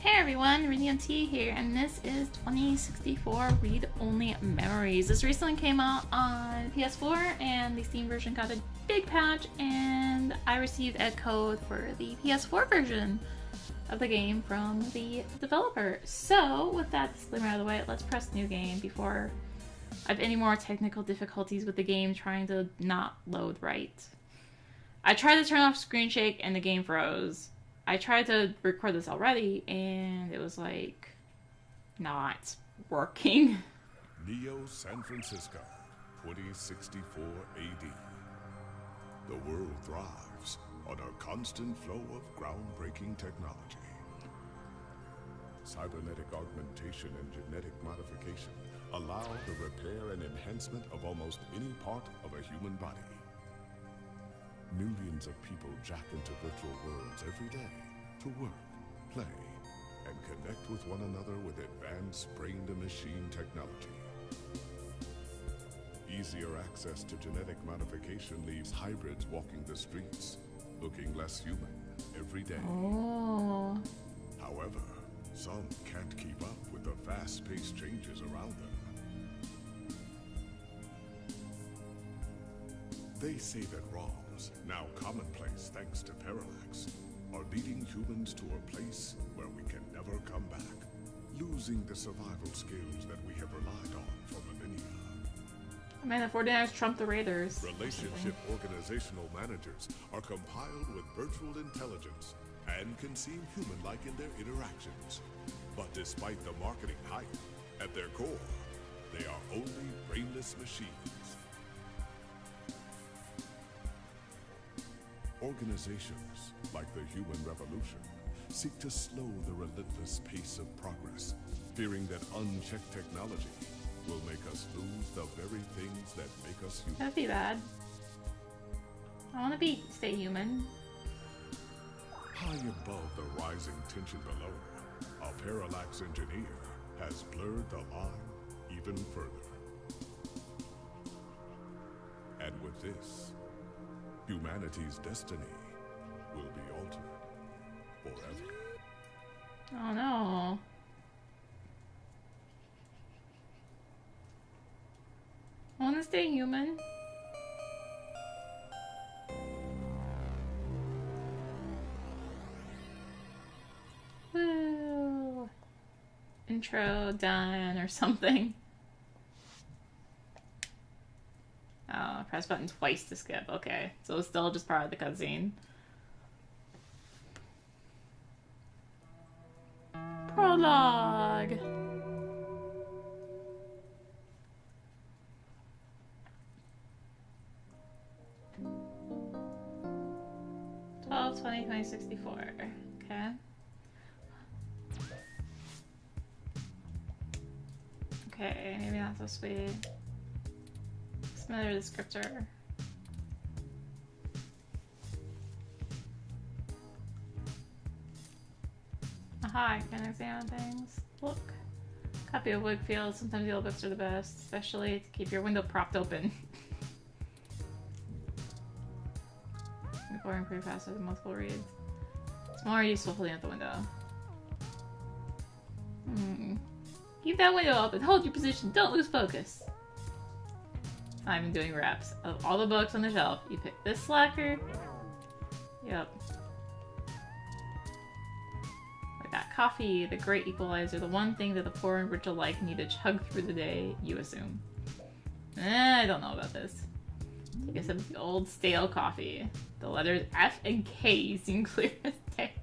Hey everyone, Rini here, and this is 2064 Read-Only Memories. This recently came out on PS4, and the Steam version got a big patch, and I received a code for the PS4 version of the game from the developer. So, with that disclaimer out of the way, let's press new game before I have any more technical difficulties with the game trying to not load right. I tried to turn off screen shake and the game froze. I tried to record this already, and it was like not working. Neo San Francisco, 2064 AD. The world thrives on a constant flow of groundbreaking technology. Cybernetic augmentation and genetic modification allow the repair and enhancement of almost any part of a human body. Millions of people jack into virtual worlds every day to work, play, and connect with one another with advanced brain-to-machine technology. Easier access to genetic modification leaves hybrids walking the streets, looking less human every day. Oh. However, some can't keep up with the fast-paced changes around them. They say that wrongs, now commonplace thanks to parallax, are leading humans to a place where we can never come back, losing the survival skills that we have relied on for millennia. Man, the 49ers trumped the Raiders. Relationship organizational managers are compiled with virtual intelligence and can seem human-like in their interactions. But despite the marketing hype, at their core, they are only brainless machines. Organizations, like the Human Revolution, seek to slow the relentless pace of progress, fearing that unchecked technology will make us lose the very things that make us human. That'd be bad. I want to stay human. High above the rising tension below, a parallax engineer has blurred the line even further. And with this, humanity's destiny will be altered forever. Oh no. I want to stay human. Woo. Intro done or something. Oh, press button twice to skip. Okay, so it's still just part of the cutscene. Prologue. Twelve 2064. Okay. Okay, maybe not so sweet. Another descriptor. Aha, I can examine things. Look. Copy of Wakefield. Sometimes the old books are the best, especially to keep your window propped open. Boring pretty fast with multiple reads. It's more useful holding out the window. Keep that window open. Hold your position. Don't lose focus. I'm even doing reps. Of all the books on the shelf, you pick this slacker. Yep. We got coffee, the great equalizer, the one thing that the poor and rich alike need to chug through the day, you assume. I don't know about this. Take a sip of the old stale coffee. The letters F and K seem clear as day.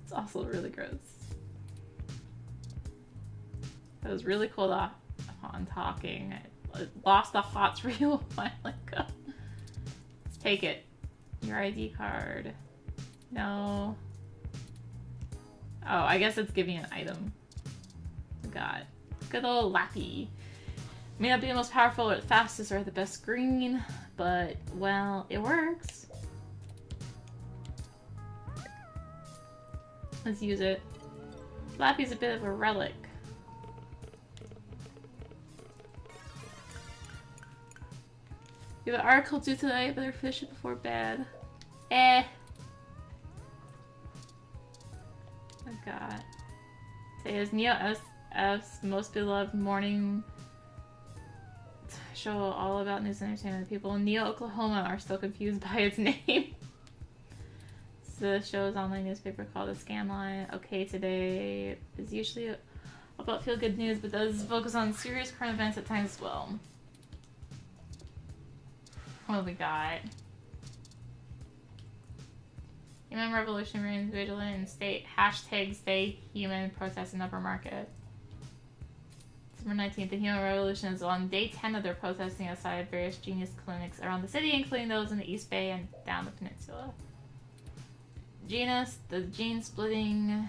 It's also really gross. That was really cold off upon talking. I lost the hots for you a while ago. Let's take it. Your ID card. No. Oh, I guess it's giving an item. God. Good old Lappy. May not be the most powerful or the fastest or the best screen, but, well, it works. Let's use it. Lappy's a bit of a relic. We have an article due today, better finish it before bed. got? Today is Neo SF's most beloved morning show, all about news and entertainment. People in Neo, Oklahoma are still confused by its name. The show's online newspaper called The Scanline. Okay, today is usually about feel-good news, but does focus on serious current events at times as well. What have we got? Human Revolution remains vigilant and #stay human protests in Upper Market. December 19th, the Human Revolution is on day 10 of their protesting outside various Genius clinics around the city, including those in the East Bay and down the peninsula. Genus, the gene-splitting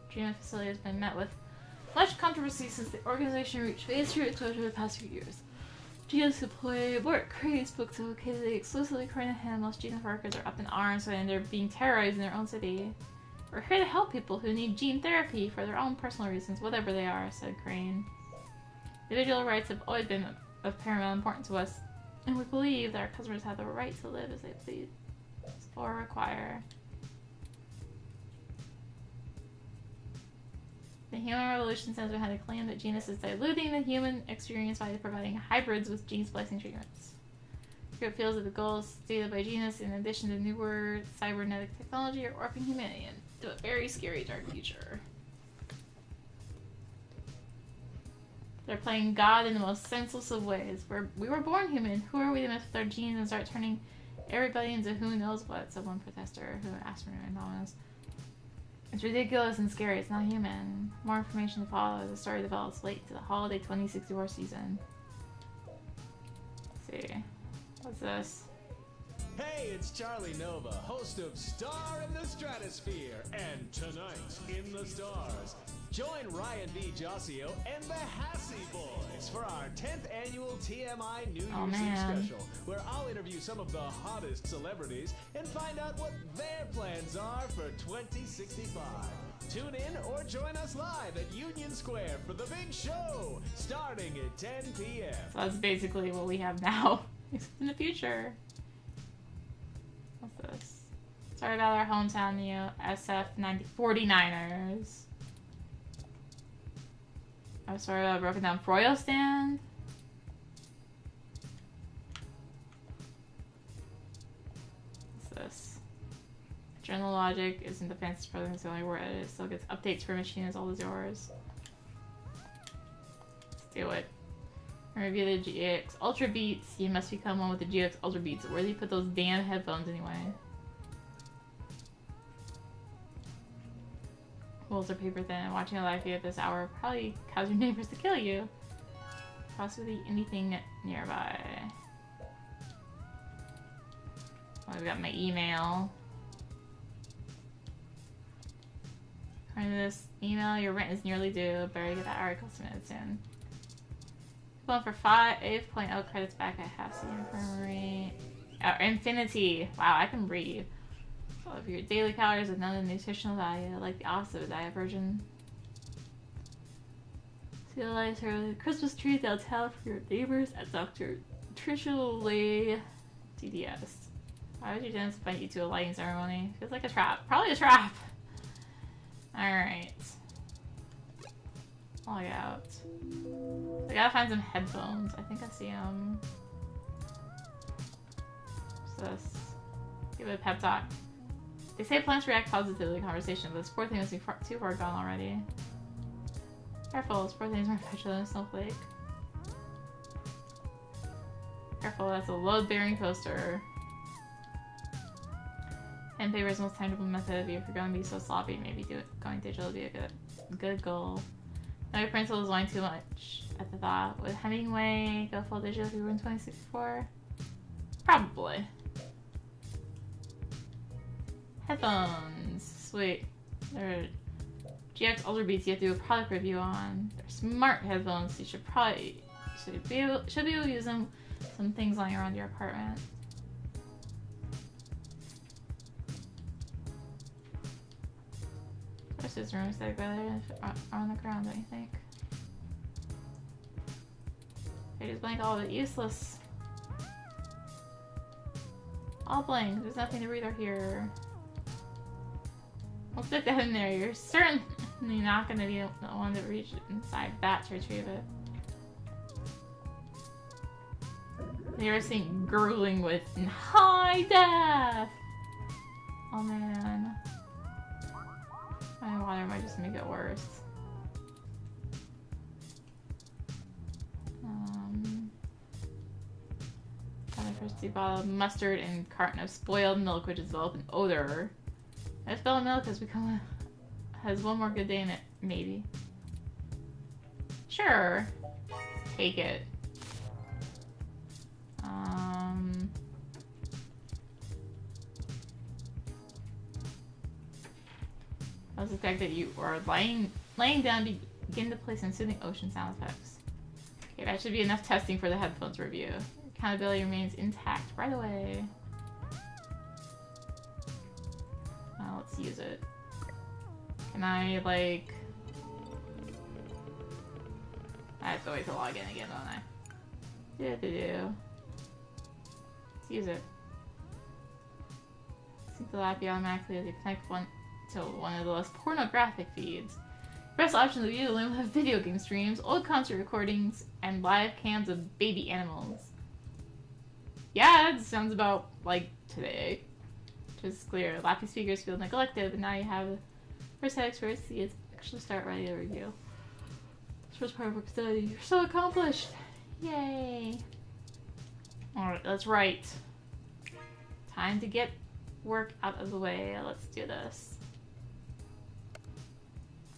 treatment facility, has been met with much controversy since the organization reached phase 2 exposure the past few years. Genus employee Bort Cray spoke to occasionally exclusively according to him. Most Genus workers are up in arms and they're being terrorized in their own city. We're here to help people who need gene therapy for their own personal reasons, whatever they are, said Crane. Individual rights have always been of paramount importance to us, and we believe that our customers have the right to live as they please or require. The Human Revolution stands behind the claim that Genus is diluting the human experience by providing hybrids with gene splicing treatments. The group feels that the goals stated by Genus, in addition to newer cybernetic technology, are warping humanity into a very scary dark future. They're playing God in the most senseless of ways. We were born human. Who are we to mess with our genes and start turning everybody into who knows what, said one protester who asked for anonymous. It's ridiculous and scary. It's not human. More information to follow as the story develops late to the holiday 2064 season. Let's see. What's this? Hey, it's Charlie Nova, host of Star in the Stratosphere, and tonight in the stars. Join Ryan V. Josio and the Hassy Boys for our 10th annual TMI New Year's Eve special, where I'll interview some of the hottest celebrities and find out what their plans are for 2065. Tune in or join us live at Union Square for the big show, starting at 10 p.m. So that's basically what we have now in the future. What's this? Sorry about our hometown, Neo SF 49ers. I'm sorry about a broken down Froyo stand. What's this? General logic isn't the fanciest program, it's the only word it still gets updates for a machine as old as yours. Let's do it. Review the GX Ultra Beats. You must become one with the GX Ultra Beats. Where do you put those damn headphones anyway? Walls are paper thin. Watching a live feed at this hour probably cause your neighbors to kill you. Possibly anything nearby. Oh, I've got my email. According to this email, your rent is nearly due. Better get that article submitted soon. Going for 5.0 credits back at Hassy Infirmary. Infinity. Wow, I can read. So if your daily calories with none of the nutritional value, like the opposite of diet version. See the lights here. The Christmas tree they'll tell for your neighbors at Dr. Tricia Lay DDS. Why would your dentist invite you to a lighting ceremony? Feels like a trap. Probably a trap. Alright. Log out. I gotta find some headphones. I think I see them. What's this? Give it a pep talk. They say plants react positively to conversation, but this poor thing must be too far gone already. Careful, this poor thing is more petulant than a snowflake. Careful, that's a load-bearing poster. Pen paper is the most tangible method. If you're going to be so sloppy, maybe going digital would be a good goal. No, your principal is wanting too much at the thought. Would Hemingway go full digital if we were in 2064? Probably. Headphones. Sweet. They're GX Ultra Beats you have to do a product review on. They're smart headphones. So you should be able to use them. Some things lying around your apartment. His room is better on the ground, don't you think? I just blank all of it. Useless. All blank. There's nothing to read or hear. We'll stick that in there. You're certainly not going to be the one to reach inside that to retrieve it. You're seeing gurgling with high def! Oh man. My water might just make it worse. Got a thirsty bottle of mustard and carton of spoiled milk, which has developed an odor. That spoiled milk has one more good day in it, maybe. Sure. Take it. That was the fact that you are laying down to begin to play some soothing ocean sound effects. Okay, that should be enough testing for the headphones review. Accountability remains intact right away. Let's use it. Can I, like... I have to wait to log in again, don't I? Let's use it. Sync the lap automatically as you connect one to one of the less pornographic feeds. Press option to view the loom of video game streams, old concert recordings, and live cams of baby animals. Yeah, it sounds about like today. Which is clear. Lappy speakers feel neglected, but now you have the first head experts see it actually start writing a review. First part of work study. You're so accomplished! Yay! Alright, that's right. Time to get work out of the way. Let's do this.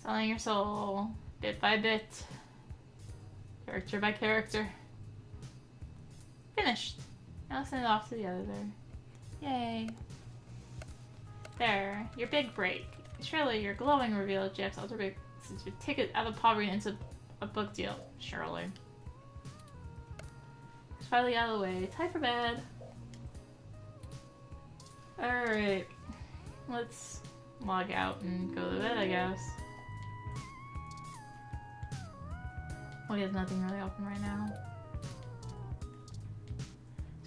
Selling your soul, bit by bit, character by character. Finished. Now send it off to the editor. Yay. There, your big break. Surely your glowing reveal of Jack's alter big since your ticket out of poverty into a book deal. Surely. It's finally out of the way. Time for bed. Alright. Let's log out and go to bed, I guess. Well, he has nothing really open right now.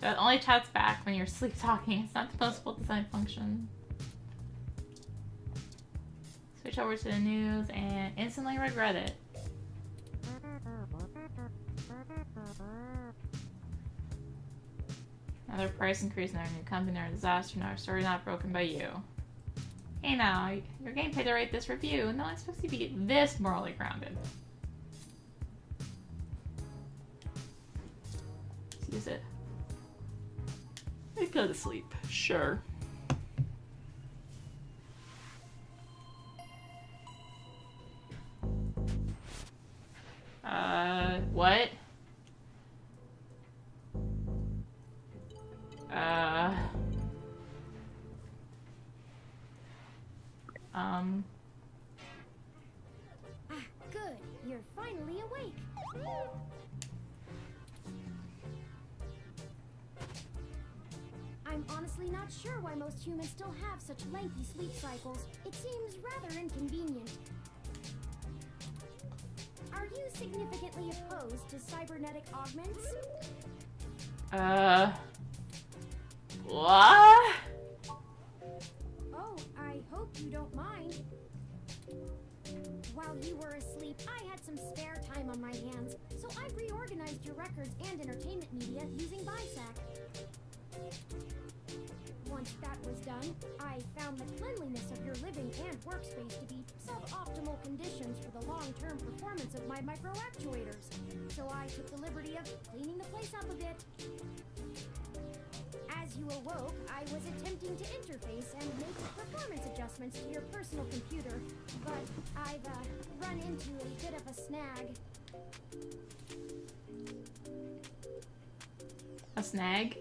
So it only chats back when you're sleep talking. It's not the possible design function. Switch over to the news and instantly regret it. Another price increase in our new company, our disaster, and our story not broken by you. Hey now, you're getting paid to write this review. No one's supposed to be this morally grounded. Let's use it. Go to sleep. Sure. What? Good. You're finally awake. I'm honestly not sure why most humans still have such lengthy sleep cycles. It seems rather inconvenient. Are you significantly opposed to cybernetic augments? What? Oh, I hope you don't mind. While you were asleep, I had some spare time on my hands, so I reorganized your records and entertainment media using BISAC. Once that was done, I found the cleanliness of your living and workspace to be suboptimal conditions for the long-term performance of my micro-actuators. So I took the liberty of cleaning the place up a bit. As you awoke, I was attempting to interface and make performance adjustments to your personal computer, but I've run into a bit of a snag. A snag?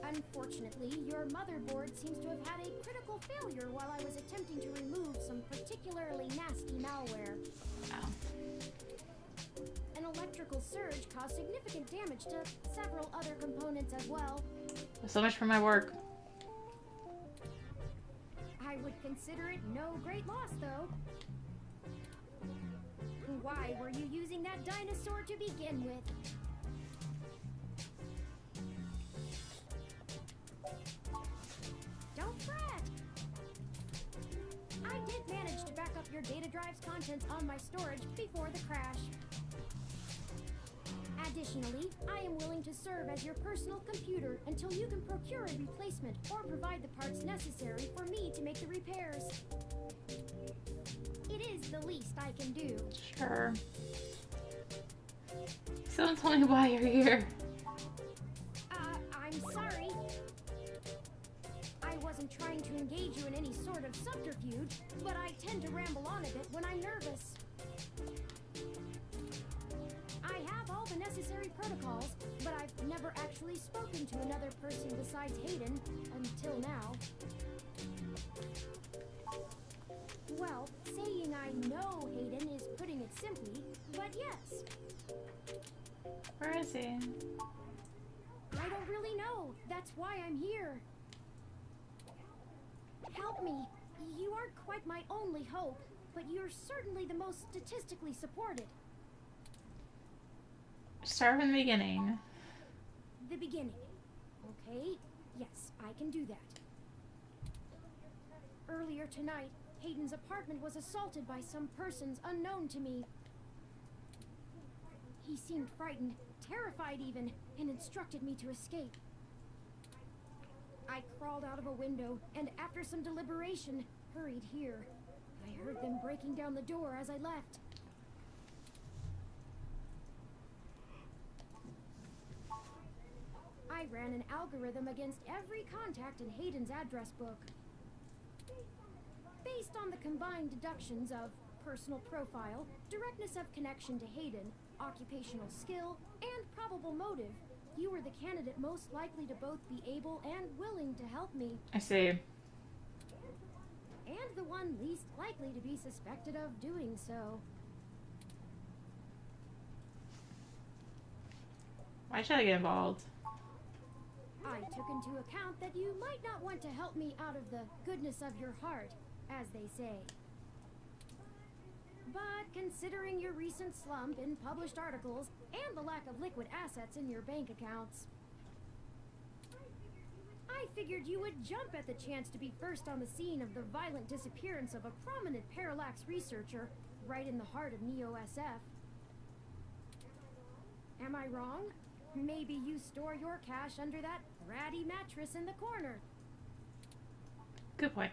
Unfortunately, your motherboard seems to have had a critical failure while I was attempting to remove some particularly nasty malware. Wow. An electrical surge caused significant damage to several other components as well. So much for my work. I would consider it no great loss, though. Why were you using that dinosaur to begin with? Don't fret. up your data drive's contents on my storage before the crash. Additionally, I am willing to serve as your personal computer until you can procure a replacement or provide the parts necessary for me to make the repairs. It is the least I can do. Sure. So don't tell me why you're here. I'm sorry. I wasn't trying to engage you in any sort of subterfuge, but I tend to ramble on a bit when I'm nervous. I have all the necessary protocols, but I've never actually spoken to another person besides Hayden until now. Well, saying I know Hayden is putting it simply, but yes. Where is he? I don't really know. That's why I'm here. Help me. You aren't quite my only hope, but you're certainly the most statistically supported. Start from the beginning. The beginning. Okay, yes, I can do that. Earlier tonight, Hayden's apartment was assaulted by some persons unknown to me. He seemed frightened, terrified even, and instructed me to escape. I crawled out of a window, and after some deliberation, hurried here. I heard them breaking down the door as I left. I ran an algorithm against every contact in Hayden's address book. Based on the combined deductions of personal profile, directness of connection to Hayden, occupational skill, and probable motive, you were the candidate most likely to both be able and willing to help me. I see. And the one least likely to be suspected of doing so. Why should I get involved? I took into account that you might not want to help me out of the goodness of your heart, as they say. But considering your recent slump in published articles and the lack of liquid assets in your bank accounts, I figured you would jump at the chance to be first on the scene of the violent disappearance of a prominent parallax researcher right in the heart of Neo-SF. Am I wrong? Maybe you store your cash under that ratty mattress in the corner. Good point.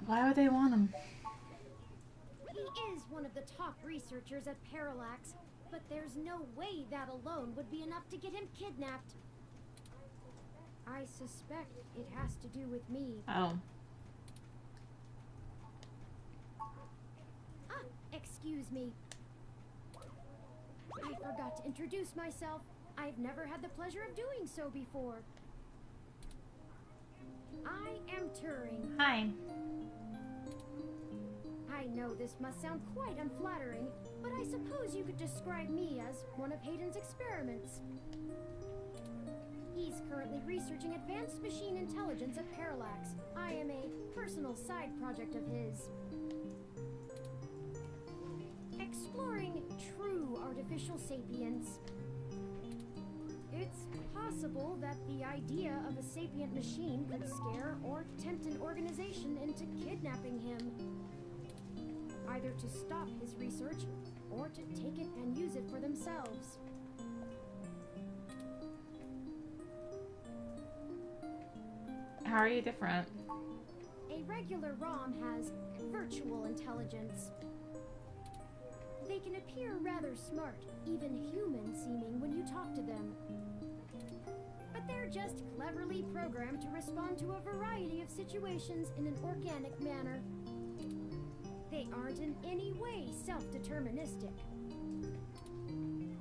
Why would they want him? He is one of the top researchers at Parallax, but there's no way that alone would be enough to get him kidnapped. I suspect it has to do with me. Oh. Excuse me. I forgot to introduce myself. I've never had the pleasure of doing so before. I am Turing. Hi. I know this must sound quite unflattering, but I suppose you could describe me as one of Hayden's experiments. He's currently researching advanced machine intelligence at Parallax. I am a personal side project of his. Exploring true artificial sapience. It's possible that the idea of a sapient machine could scare or tempt an organization into kidnapping him. Either to stop his research, or to take it and use it for themselves. How are you different? A regular ROM has virtual intelligence. They can appear rather smart, even human-seeming when you talk to them. But they're just cleverly programmed to respond to a variety of situations in an organic manner. They aren't in any way self-deterministic.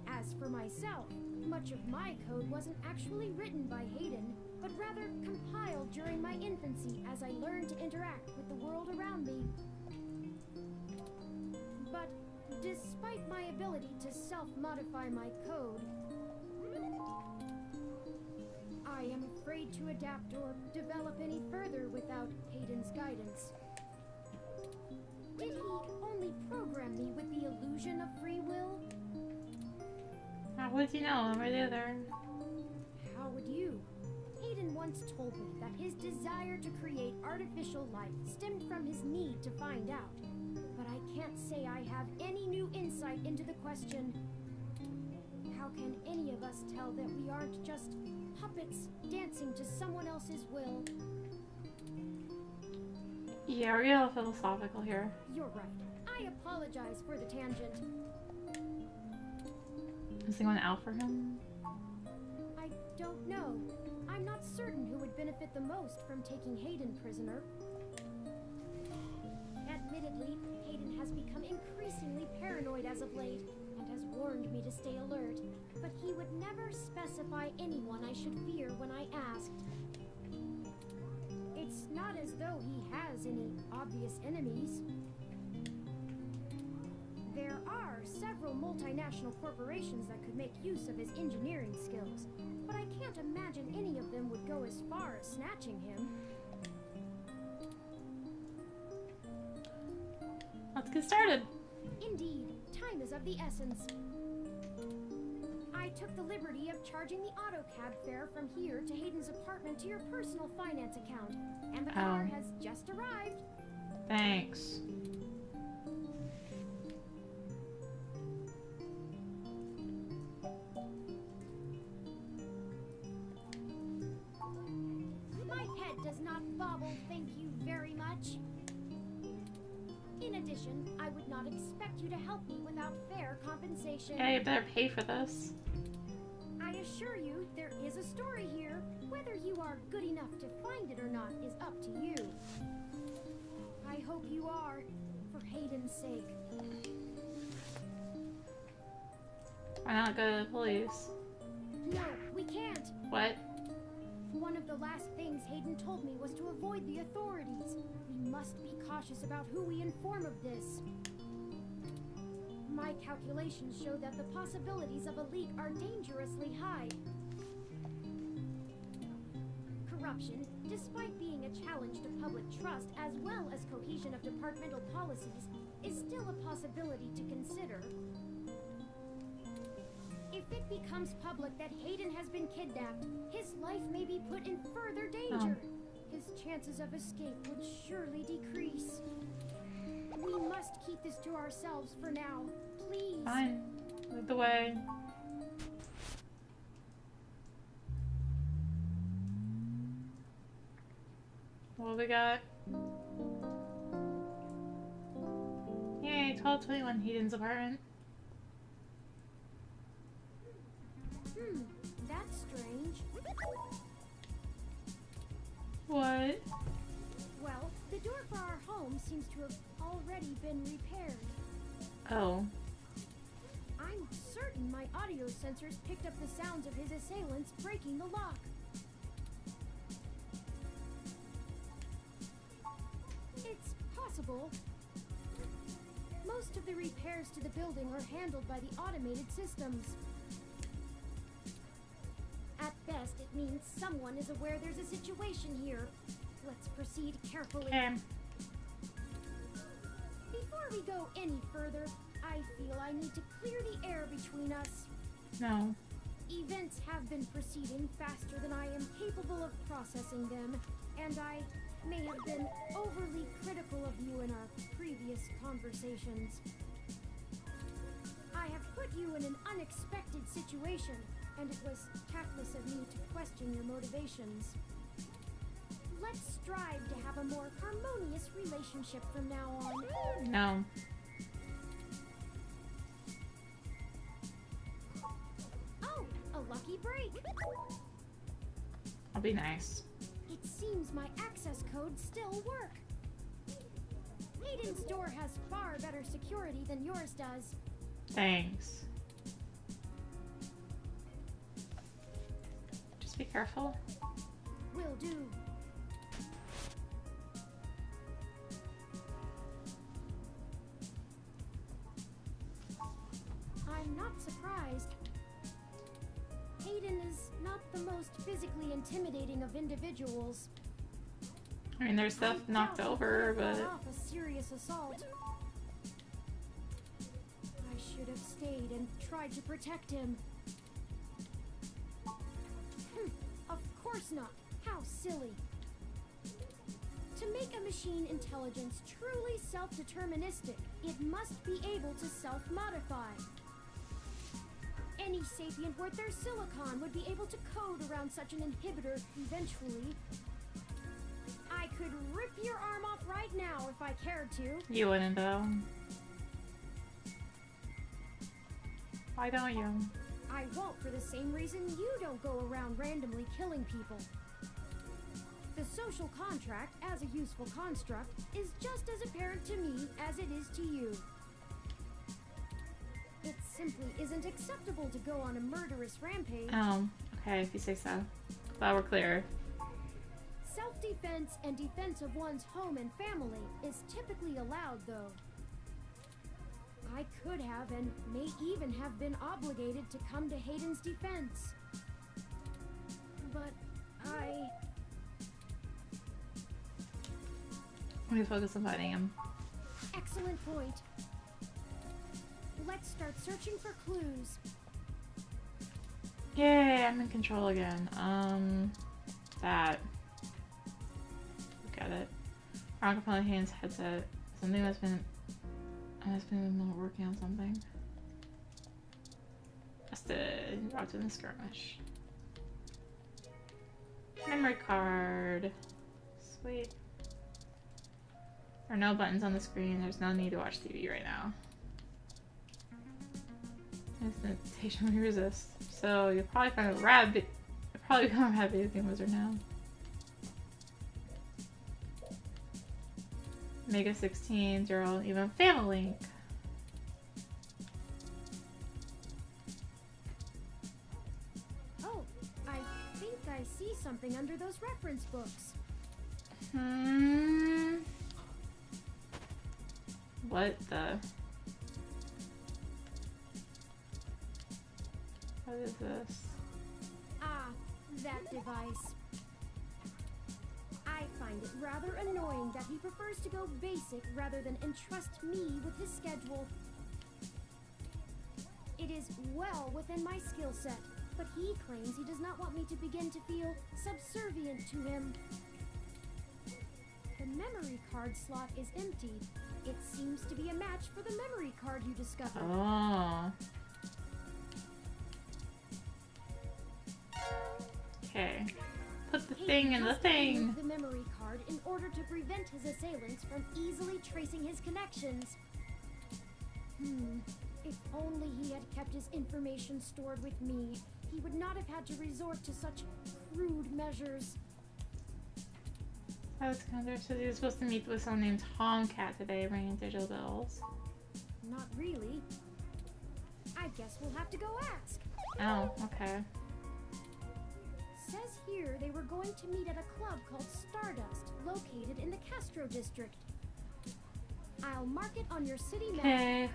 As for myself, much of my code wasn't actually written by Hayden, but rather compiled during my infancy as I learned to interact with the world around me. But despite my ability to self-modify my code, I am afraid to adapt or develop any further without Hayden's guidance. Did he only program me with the illusion of free will? How would you know? One or the other. How would you? Hayden Hayden once told me that his desire to create artificial life stemmed from his need to find out. But I can't say I have any new insight into the question. How can any of us tell that we aren't just puppets dancing to someone else's will? Yeah, we're getting a little philosophical here. You're right. I apologize for the tangent. Is anyone out for him? I don't know. I'm not certain who would benefit the most from taking Hayden prisoner. Admittedly, Hayden has become increasingly paranoid as of late, and has warned me to stay alert, but he would never specify anyone I should fear when I asked. It's not as though he has any obvious enemies. There are several multinational corporations that could make use of his engineering skills, but I can't imagine any of them would go as far as snatching him. Let's get started. Indeed, time is of the essence. I took the liberty of charging the auto cab fare from here to Hayden's apartment to your personal finance account, and the car has just arrived. Thanks. My head does not bobble, thank you very much. In addition, I would not expect you to help me without fair compensation. Yeah, you better pay for this. I assure you, there is a story here. Whether you are good enough to find it or not is up to you. I hope you are, for Hayden's sake. Why not go to the police? No, we can't. What? One of the last things Hayden told me was to avoid the authorities. We must be cautious about who we inform of this. My calculations show that the possibilities of a leak are dangerously high. Corruption, despite being a challenge to public trust as well as cohesion of departmental policies, is still a possibility to consider. If it becomes public that Hayden has been kidnapped, his life may be put in further danger. His chances of escape would surely decrease. We must keep this to ourselves for now, please. Fine. Lead the way. What do we got? Yay, 1221 Hayden's apartment. That's strange. What? Well, the door for our home seems to have already been repaired. Oh. I'm certain my audio sensors picked up the sounds of his assailants breaking the lock. It's possible. Most of the repairs to the building are handled by the automated systems. At best, it means someone is aware there's a situation here. Let's proceed carefully. Okay. Before we go any further, I feel I need to clear the air between us. No. Events have been proceeding faster than I am capable of processing them, and I may have been overly critical of you in our previous conversations. I have put you in an unexpected situation, and it was tactless of me to question your motivations. Let's strive to have a more harmonious relationship from now on. No. Oh, a lucky break! I'll be nice. It seems my access codes still work. Hayden's door has far better security than yours does. Thanks. Just be careful. Will do. I'm not surprised. Hayden is not the most physically intimidating of individuals. I mean, there's stuff knocked I doubt he over, could have but... fought off a serious assault. I should have stayed and tried to protect him. Of course not. How silly. To make a machine intelligence truly self-deterministic, it must be able to self-modify. Any sapient worth their silicon would be able to code around such an inhibitor eventually. I could rip your arm off right now if I cared to. You wouldn't though. Why don't you? I won't for the same reason you don't go around randomly killing people. The social contract, as a useful construct, is just as apparent to me as it is to you. It simply isn't acceptable to go on a murderous rampage. Oh, okay, if you say so. Glad we're clear. Self-defense and defense of one's home and family is typically allowed, though. I could have and may even have been obligated to come to Hayden's defense. But I need to focus on fighting him. Excellent point. Let's start searching for clues. Yay, I'm in control again. That. Got it. Wrong component Hayden's headset. Something that's been. I must have been working on something. Busted. Rocked in the skirmish. Memory card. Sweet. There are no buttons on the screen. There's no need to watch TV right now. Temptation we resist. So you'll probably find a rabbit. You'll probably become a rabbit video game wizard now. Mega 16, Zero, even Family Link. Oh, I think I see something under those reference books. What the? What is this? Ah, that device. I find it rather annoying that he prefers to go basic rather than entrust me with his schedule. It is well within my skill set, but he claims he does not want me to begin to feel subservient to him. The memory card slot is empty. It seems to be a match for the memory card you discovered. Oh. Okay. Put the thing in the thing. The memory card in order to prevent his assailants from easily tracing his connections. If only he had kept his information stored with me, he would not have had to resort to such crude measures. I was kind of so he was supposed to meet with someone named Tomcat today, ringing digital bells. Not really. I guess we'll have to go ask. Oh, okay. Says here they were going to meet at a club called Stardust, located in the Castro district. I'll mark it on your city map. Okay.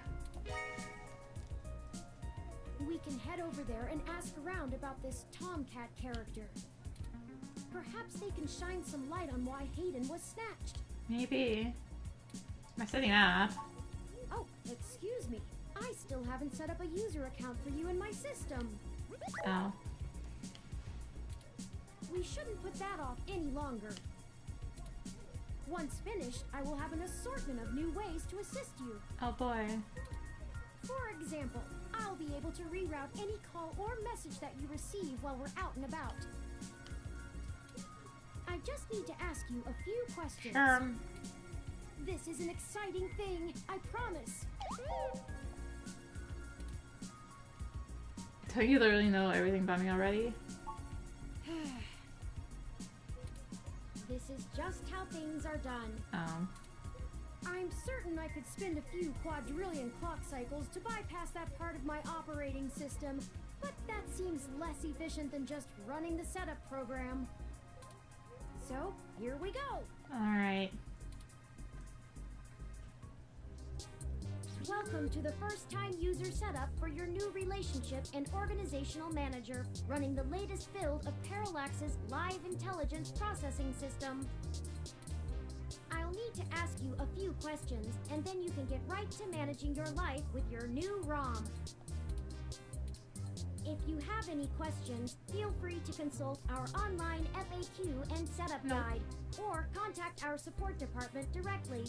We can head over there and ask around about this Tomcat character. Perhaps they can shine some light on why Hayden was snatched. Maybe. Am I setting up? Oh, excuse me. I still haven't set up a user account for you in my system. Oh. We shouldn't put that off any longer. Once finished, I will have an assortment of new ways to assist you. Oh boy. For example, I'll be able to reroute any call or message that you receive while we're out and about. I just need to ask you a few questions. Sure. This is an exciting thing, I promise. Don't you literally know everything about me already? This is just how things are done. I'm certain I could spend a few quadrillion clock cycles to bypass that part of my operating system, but that seems less efficient than just running the setup program. So, here we go. Alright. Welcome to the first-time user setup for your new relationship and organizational manager, running the latest build of Parallax's live intelligence processing system. I'll need to ask you a few questions, and then you can get right to managing your life with your new ROM. If you have any questions, feel free to consult our online FAQ and setup guide, or contact our support department directly.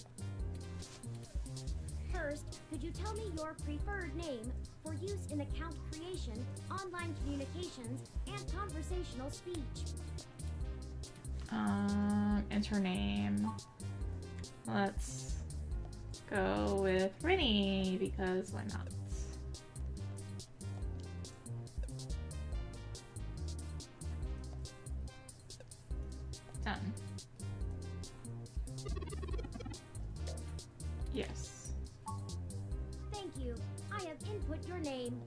First, could you tell me your preferred name for use in account creation, online communications, and conversational speech? Enter name. Let's go with Rini, because why not? Done. Yes. Thank you. I have input your name.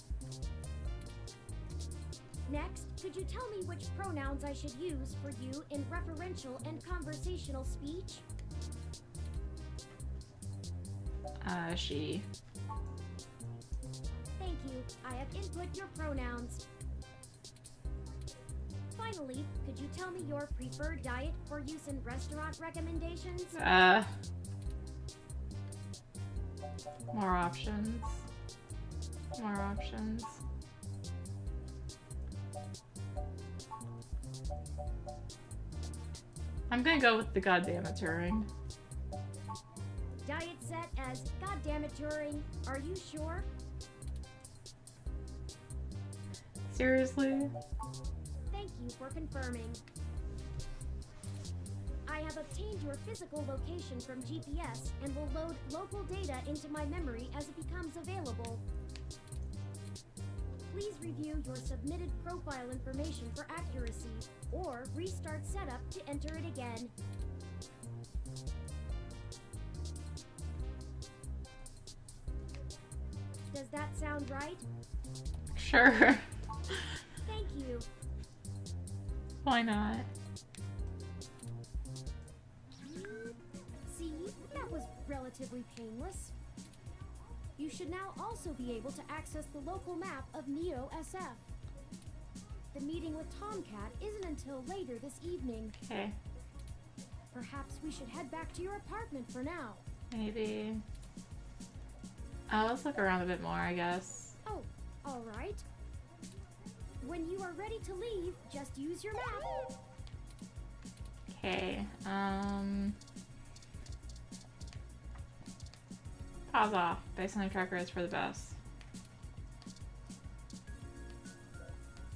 Next, could you tell me which pronouns I should use for you in referential and conversational speech? She. Thank you. I have input your pronouns. Finally, could you tell me your preferred diet for use in restaurant recommendations? More options. More options. I'm gonna go with the goddamnit Turing. Diet set as goddamnit Turing. Are you sure? Seriously? Thank you for confirming. I have obtained your physical location from GPS and will load local data into my memory as it becomes available. Please review your submitted profile information for accuracy, or restart setup to enter it again. Does that sound right? Sure. Thank you. Why not? See, that was relatively painless. You should now also be able to access the local map of Neo SF. The meeting with Tomcat isn't until later this evening. Okay. Perhaps we should head back to your apartment for now. Maybe. Let's look around a bit more, I guess. Oh, all right. When you are ready to leave, just use your map. Okay, pause off. Based on the tracker is for the best.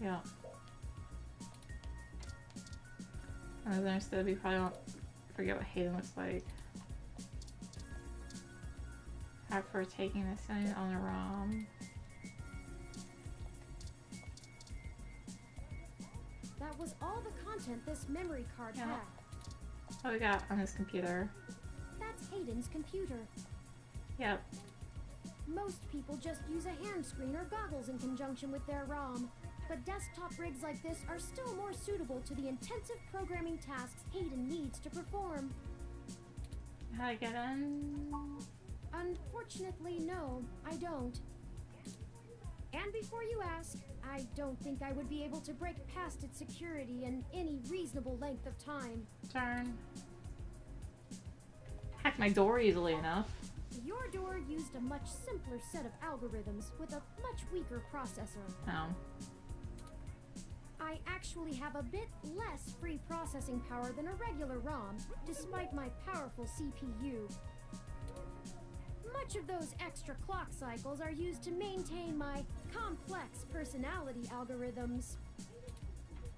Yeah. As I understood, we probably don't forget what Hayden looks like. After taking this thing on the ROM. That was all the content this memory card Yeah. had. What we got on this computer? That's Hayden's computer. Yep. Most people just use a hand screen or goggles in conjunction with their ROM, but desktop rigs like this are still more suitable to the intensive programming tasks Hayden needs to perform. How do I get in? Unfortunately, no, I don't. And before you ask, I don't think I would be able to break past its security in any reasonable length of time. Darn. Hack my door easily enough. Your door used a much simpler set of algorithms with a much weaker processor. Oh. I actually have a bit less free processing power than a regular ROM, despite my powerful CPU. Much of those extra clock cycles are used to maintain my complex personality algorithms.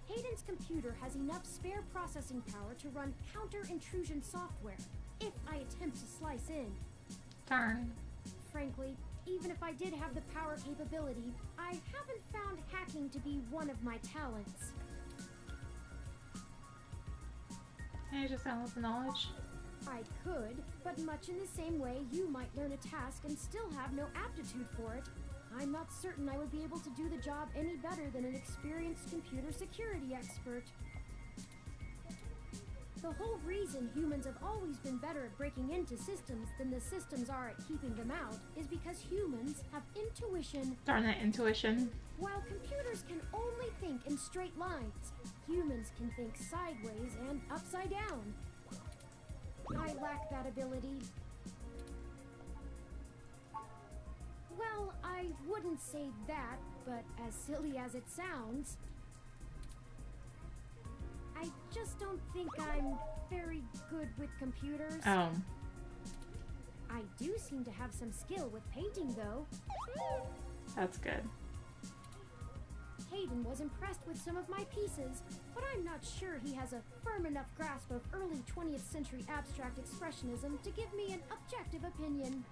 Hayden's computer has enough spare processing power to run counter-intrusion software, if I attempt to slice in. Darn. Frankly, even if I did have the power capability, I haven't found hacking to be one of my talents. I just download the knowledge. I could, but much in the same way you might learn a task and still have no aptitude for it, I'm not certain I would be able to do the job any better than an experienced computer security expert. The whole reason humans have always been better at breaking into systems than the systems are at keeping them out is because humans have intuition. Darn that intuition. While computers can only think in straight lines, humans can think sideways and upside down. I lack that ability. Well, I wouldn't say that. but as silly as it sounds, I just don't think I'm very good with computers. Oh. I do seem to have some skill with painting, though. That's good. Hayden was impressed with some of my pieces, but I'm not sure he has a firm enough grasp of early 20th century abstract expressionism to give me an objective opinion.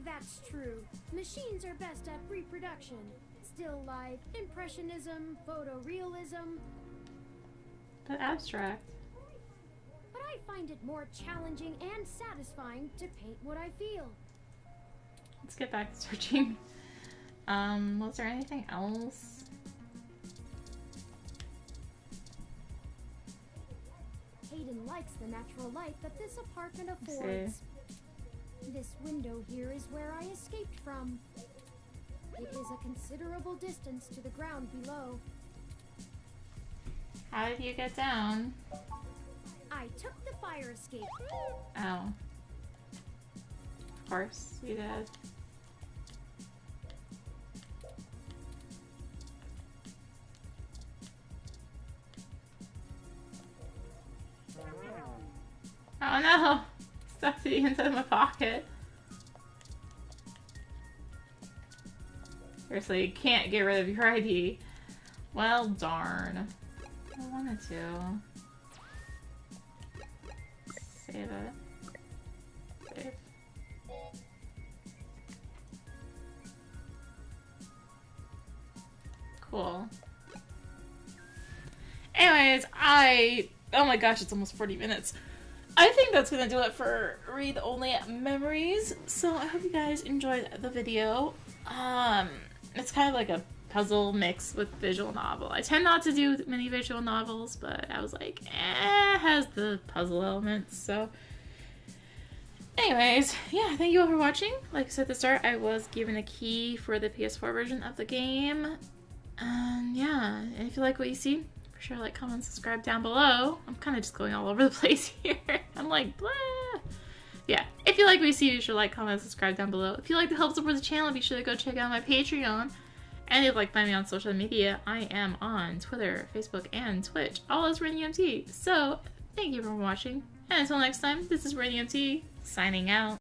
That's true. Machines are best at reproduction. Still life, impressionism, photorealism. But abstract. But I find it more challenging and satisfying to paint what I feel. Let's get back to searching. Was there anything else? Hayden likes the natural light that this apartment Let's affords. see. This window here is where I escaped from. It is a considerable distance to the ground below. How did you get down? I took the fire escape. Oh. Of course you did. Oh no! Stuck the inside of my pocket. Seriously, you can't get rid of your ID. Well, darn. I wanted to. Save it. Save. Cool. Anyways, oh my gosh, it's almost 40 minutes. I think that's gonna do it for read-only memories. So I hope you guys enjoyed the video. It's kind of like a puzzle mix with visual novel. I tend not to do many visual novels, but I was like, it has the puzzle elements. So anyways, yeah, thank you all for watching. Like I said at the start, I was given a key for the PS4 version of the game. And yeah, and if you like what you see, for sure like, comment, subscribe down below. I'm kind of just going all over the place here. I'm like, blah. Yeah, if you like what you see, be sure to like, comment, subscribe down below. If you like to help support the channel, be sure to go check out my Patreon. And if you'd like to find me on social media, I am on Twitter, Facebook, and Twitch, all as rinimt. So, thank you for watching. And until next time, this is rinimt, signing out.